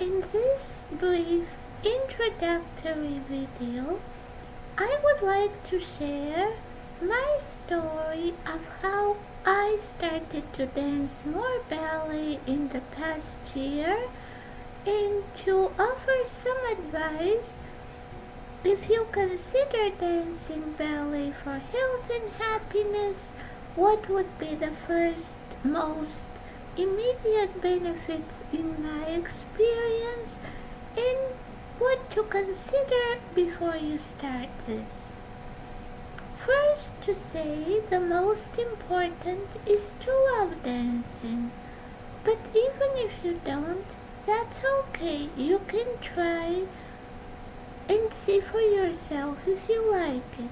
In this brief introductory video, I would like to share my story of how I started to dance more ballet in the past year and to offer some advice if you consider dancing ballet for health and happiness. What would be the first most immediate benefits in my experience and what to consider before you start this? First, to say the most important is to love dancing. But even if you don't, that's okay. You can try and see for yourself if you like it.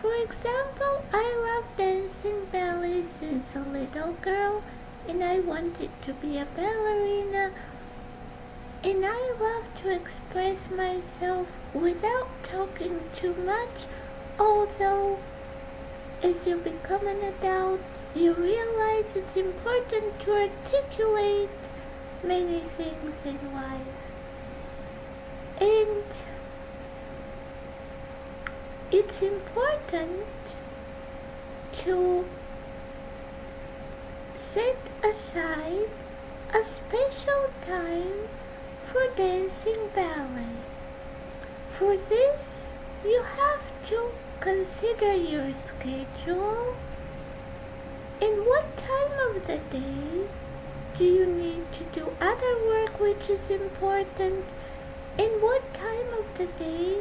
For example, I love dancing ballet since a little girl, and I wanted to be a ballerina, and I love to express myself without talking too much, although as you become an adult, you realize it's important to articulate many things in life. And it's important to set aside a special time for dancing ballet. For this, you have to consider your schedule and what time of the day do you need to do other work which is important, and what time of the day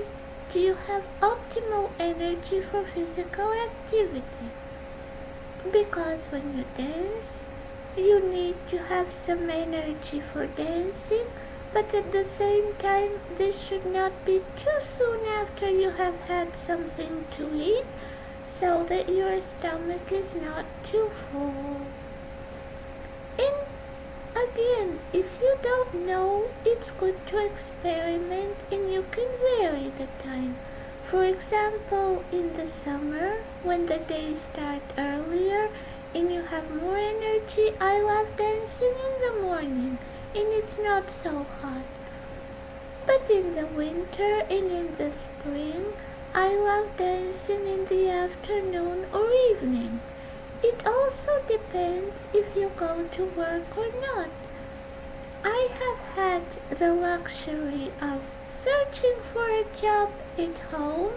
do you have optimal energy for physical activity. Because when you dance, you need to have some energy for dancing, but at the same time, this should not be too soon after you have had something to eat, so that your stomach is not too full. And again, if you don't know, it's good to experiment and you can vary the time. For example, in the summer, when the days start earlier and you have more energy, I love dancing in the morning and it's not so hot. But in the winter and in the spring, I love dancing in the afternoon or evening. It also depends if you go to work or not. I have had the luxury of searching for a job at home,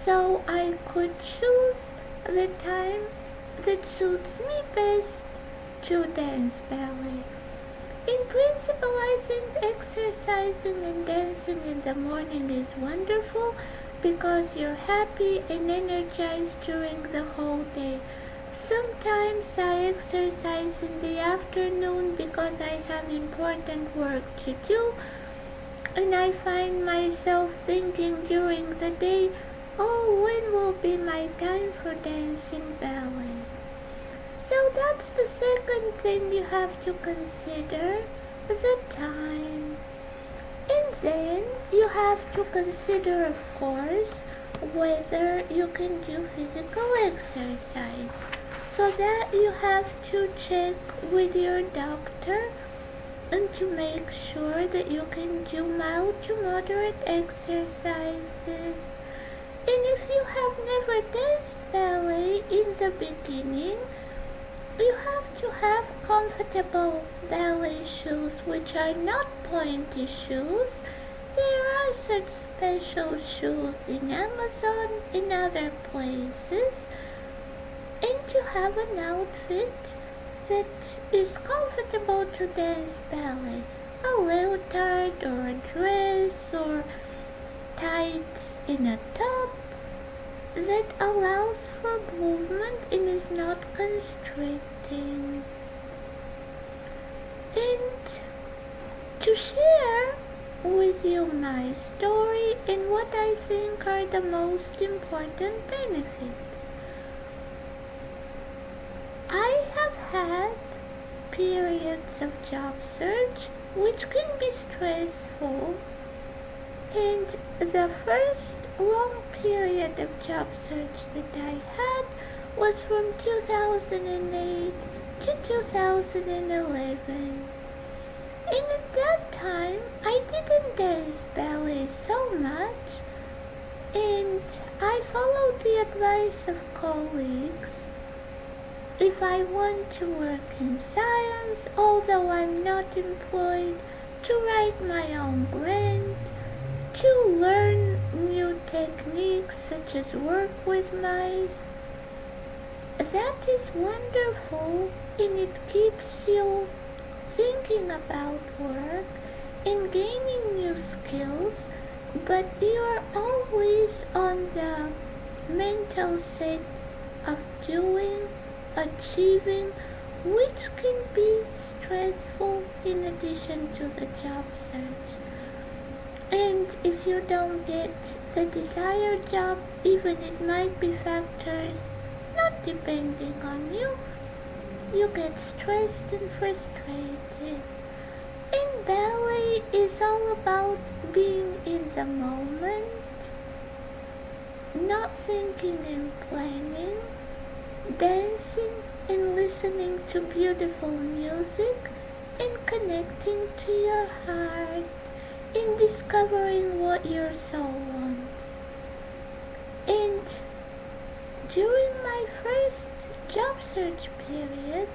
so I could choose the time that suits me best to dance ballet. In principle, I think exercising and dancing in the morning is wonderful because you're happy and energized during the whole day. Sometimes I exercise in the afternoon because I have important work to do, and I find myself thinking during the day, oh, when will be my time for dancing ballet? So that's the second thing you have to consider, the time. And then you have to consider, of course, whether you can do physical exercise. So that you have to check with your doctor and to make sure that you can do mild to moderate exercises. And if you have never danced ballet in the beginning, you have to have comfortable ballet shoes which are not pointy shoes. There are such special shoes in Amazon and other places. And to have an outfit that is comfortable to dance ballet. A leotard or a dress or tights in a top that allows for movement and is not constricting. And to share with you my story and what I think are the most important benefits. I have had periods of job search which can be stressful, and the first long period of job search that I had was from 2008 to 2011. And at that time, I didn't dance ballet so much, and I followed the advice of colleagues. If I want to work in science, although I'm not employed, to write my own grant, to learn new techniques such as work with mice, that is wonderful, and it keeps you thinking about work and gaining new skills, but you're always on the mental set of doing, achieving, which can be stressful in addition to the job search. And if you don't get the desired job, even it might be factors not depending on you, you get stressed and frustrated. And ballet is all about being in the moment, not thinking and planning, dancing and listening to beautiful music, and connecting to your heart, and discovering what your soul wants. And during my first job search period,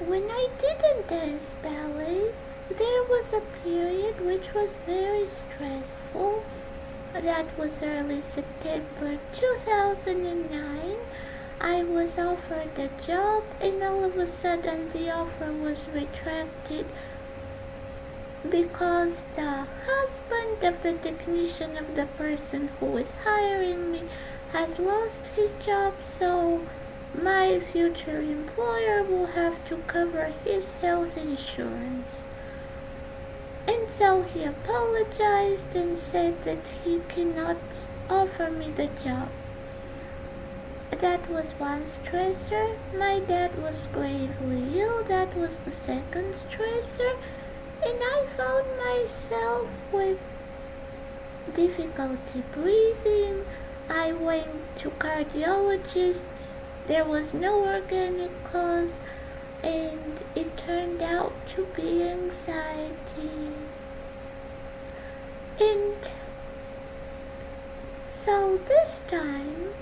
when I didn't dance ballet, there was a period which was very stressful. That was early September 2009. I was offered a job, and all of a sudden the offer was retracted because the husband of the technician of the person who was hiring me has lost his job, so my future employer will have to cover his health insurance. And so he apologized and said that he cannot offer me the job. That was one stressor. My dad was gravely ill. That was the second stressor. And I found myself with difficulty breathing. I went to cardiologists. There was no organic cause, and it turned out to be anxiety. And so this time,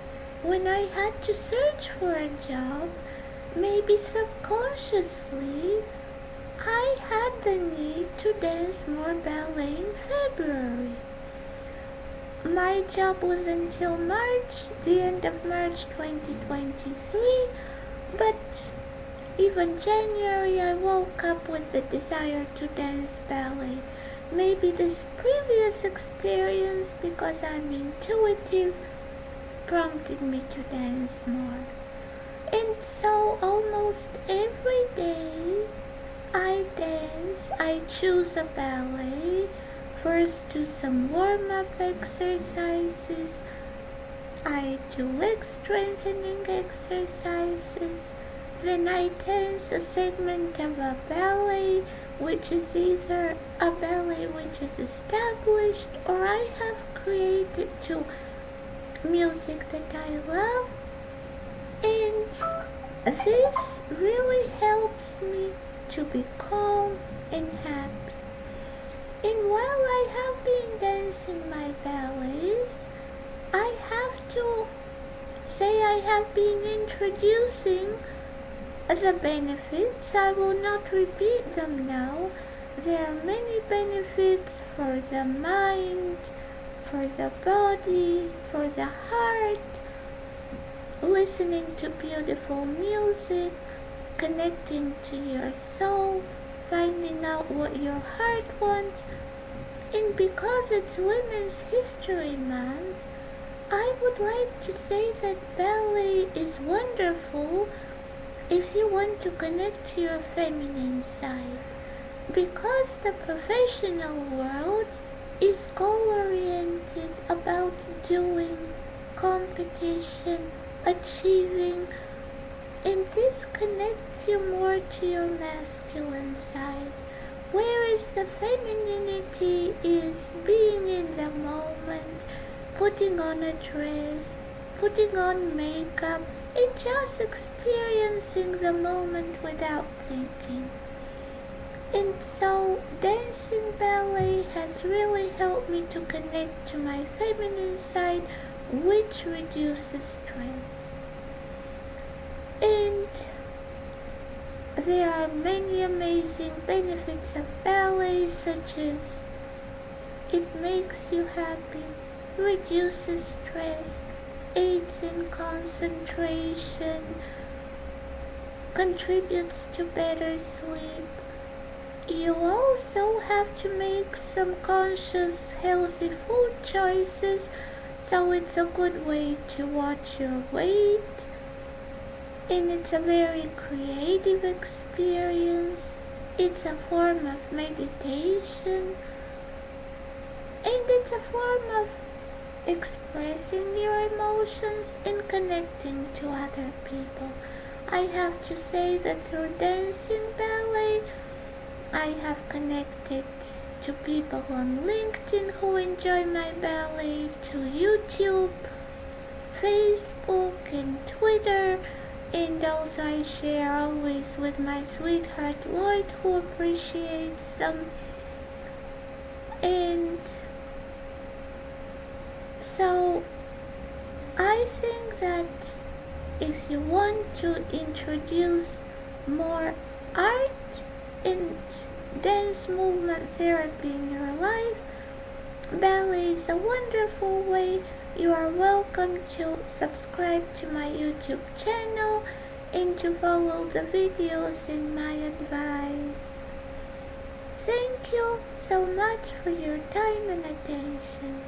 when I had to search for a job, maybe subconsciously, I had the need to dance more ballet in February. My job was until March, the end of March 2023, but even January I woke up with the desire to dance ballet. Maybe this previous experience, because I'm intuitive, prompted me to dance more. And so almost every day I dance. I choose a ballet. First do some warm-up exercises. I do leg strengthening exercises. Then I dance a segment of a ballet, which is either a ballet which is established or I have created to music that I love. And this really helps me to be calm and happy. And while I have been dancing my ballets, I have to say I have been introducing the benefits. I will not repeat them now. There are many benefits for the mind, for the body, for the heart, listening to beautiful music, connecting to your soul, finding out what your heart wants. And because it's Women's History Month, I would like to say that ballet is wonderful if you want to connect to your feminine side. Because the professional world is goal-oriented, about doing, competition, achieving, and this connects you more to your masculine side. Whereas the femininity is being in the moment, putting on a dress, putting on makeup, and just experiencing the moment without thinking. And so dancing ballet has really helped me to connect to my feminine side, which reduces stress. And there are many amazing benefits of ballet, such as it makes you happy, reduces stress, aids in concentration, contributes to better sleep. You also have to make some conscious, healthy food choices, so it's a good way to watch your weight, and it's a very creative experience. It's a form of meditation, and it's a form of expressing your emotions and connecting to other people. I have to say that through dancing ballet, I have connected to people on LinkedIn who enjoy my ballet, to YouTube, Facebook, and Twitter, and also I share always with my sweetheart Lloyd, who appreciates them. And so I think that if you want to introduce more art and dance movement therapy in your life, ballet is a wonderful way. You are welcome to subscribe to my YouTube channel and to follow the videos in my advice. Thank you so much for your time and attention.